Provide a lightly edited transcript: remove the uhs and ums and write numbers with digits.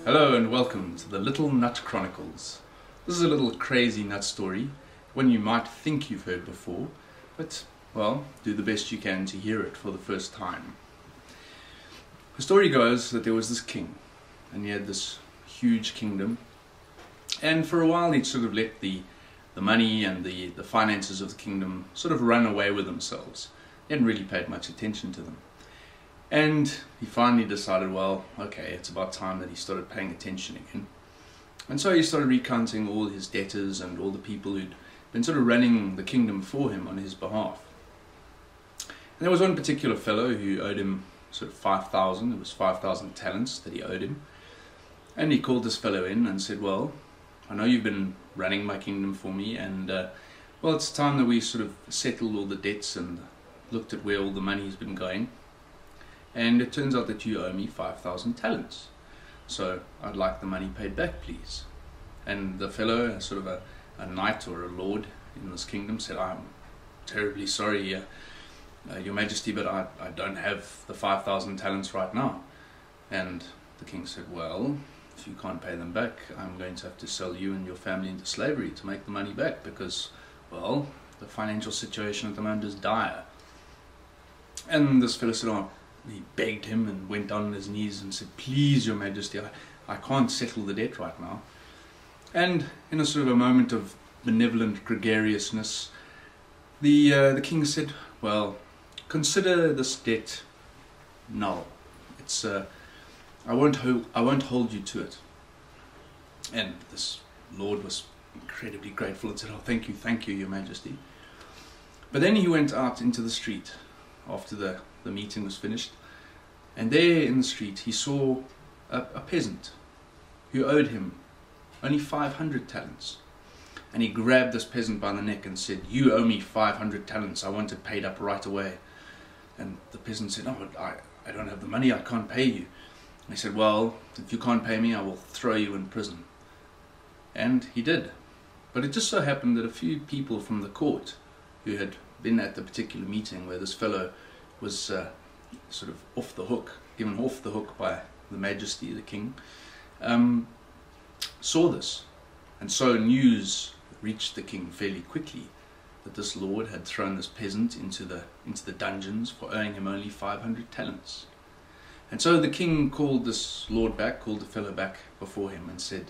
Hello and welcome to the Little Nut Chronicles. This is a little crazy nut story, one you might think you've heard before, but, well, do the best you can to hear it for the first time. The story goes that there was this king, and he had this huge kingdom, and for a while he'd sort of let the money and the finances of the kingdom sort of run away with themselves. He hadn't really paid much attention to them. And he finally decided, well, okay, it's about time that he started paying attention again. And so he started recounting all his debtors and all the people who'd been sort of running the kingdom for him on his behalf. And there was one particular fellow who owed him sort of 5,000, it was 5,000 talents that he owed him. And he called this fellow in and said, well, I know you've been running my kingdom for me, and well, it's time that we sort of settled all the debts and looked at where all the money's been going. And it turns out that you owe me 5,000 talents. So I'd like the money paid back, please. And the fellow, sort of a knight or a lord in this kingdom, said, I'm terribly sorry, Your Majesty, but I don't have the 5,000 talents right now. And the king said, well, if you can't pay them back, I'm going to have to sell you and your family into slavery to make the money back because, well, the financial situation at the moment is dire. And this fellow said, oh, he begged him and went down on his knees and said, please, Your Majesty, I can't settle the debt right now. And in a sort of a moment of benevolent gregariousness, the king said, well, consider this debt null. It's I won't hold you to it. And this lord was incredibly grateful and said, oh, thank you, Your Majesty. But then he went out into the street after the meeting was finished, and there in the street he saw a peasant who owed him only 500 talents. And he grabbed this peasant by the neck and said, you owe me 500 talents, I want it paid up right away. And the peasant said, oh, I don't have the money, I can't pay you. And he said, well, if you can't pay me, I will throw you in prison. And he did. But it just so happened that a few people from the court who had been at the particular meeting where this fellow was sort of off the hook, given off the hook by the Majesty, the king, saw this. And so news reached the king fairly quickly that this lord had thrown this peasant into the dungeons for owing him only 500 talents. And so the king called this lord back, called the fellow back before him and said,